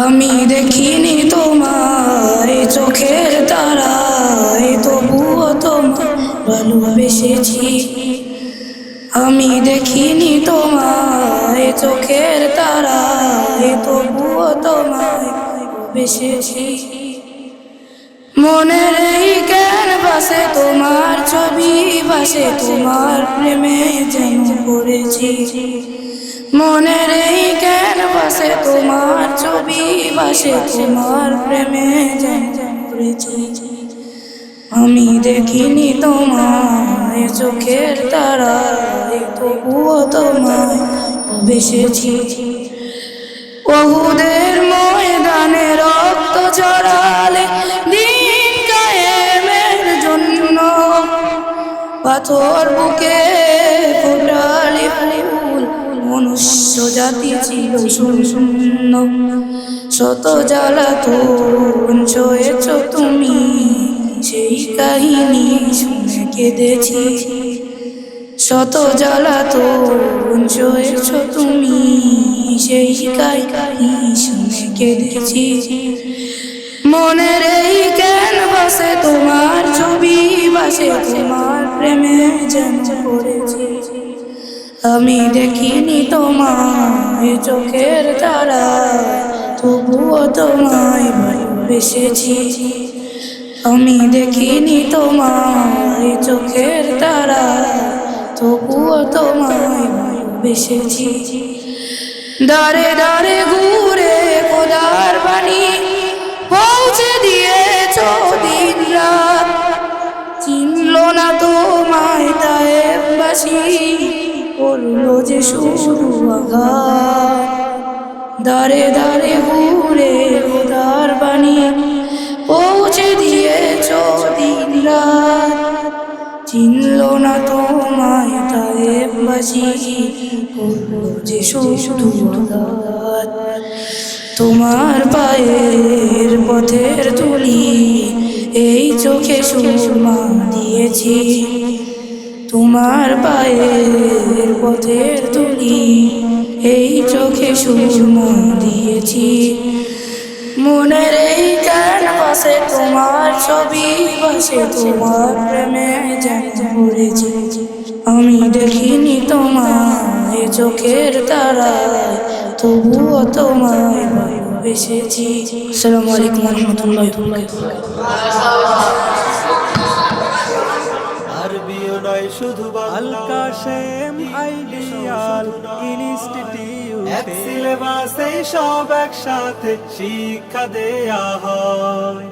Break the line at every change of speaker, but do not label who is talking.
আমি দেখিনি তোমায় চোখের তারায়, তবুও তোমায় ভালোবেসেছি। আমি দেখিনি তোমায় চোখের তারায়, তবুও তোমায় ভালোবেসেছি। মনের এই ক্যানভাসে তোমার ছবি ভাসে, তোমার প্রেমে যেন পড়েছি। মনের এই ক্যানভাসে তোমার ছবি ভাসে, তোমার প্রেমে যেন পড়েছি। আমি দেখিনি তোমায় চোখের তারায়, তবুও তোমায় ভালোবেসেছি। ওহুদের ময়দানে রক্ত ঝরালে দিন কায়েমের জন্য, পাথর বুকে ফোটালে ফুল, মনুষ্য জাতি ছিল শূন্য। শত জ্বালাতন সয়েছ তুমি, সেই কাহিনী শুনে কেঁদেছি। শত জ্বালাতন সয়েছ তুমি, সেই কাহিনী শুনে কেঁদেছি। মনের এই ক্যানভাসে তোমার ছবি ভাসে, তোমার প্রেমে যেন পড়েছি। আমি দেখিনি তোমায় চোখের তারায়, তবুও তোমায় ভালোবেসেছি। আমি দেখিনি তোমায় চোখের তারায়, তবুও তোমায় ভালোবেসেছি। দাঁড়ে দাঁড়ে ঘুরে খোদার বাণী পৌঁছে দিয়েছ দিন রাত, চিনল না তোমায় তায়েফবাসী, করলো যে শুরু আঘাত। দাঁড়ে দাঁড়ে ঘুরে খোদার বাণী পৌঁছে দিয়েছ দিন রাত, চিনল না তোমায় তায়েফবাসী, করলো যে শুরু আঘাত। তোমার পায়ের পথের তুলি এই চোখে সুরমা দিয়েছি। তোমার পায়ের পথের তুলি এই চোখে সুরমা দিয়েছি। মনের এই ক্যানভাসে তোমার ছবি ভাসে, তোমার প্রেমে যেন পড়েছি। আমি দেখিনি তোমায় চোখের তারায়, তবুও তোমায় ভালোবেসেছি। আসসালামু আলাইকুম ওয়া রাহমাতুল্লাহি ওয়া
বারাকাতুহু। শুধু আল কাশেম আইডিয়াল ইনস্টিটিউট, এক সিলেবাসে সব একসাথে শিক্ষা দেয়া হয়।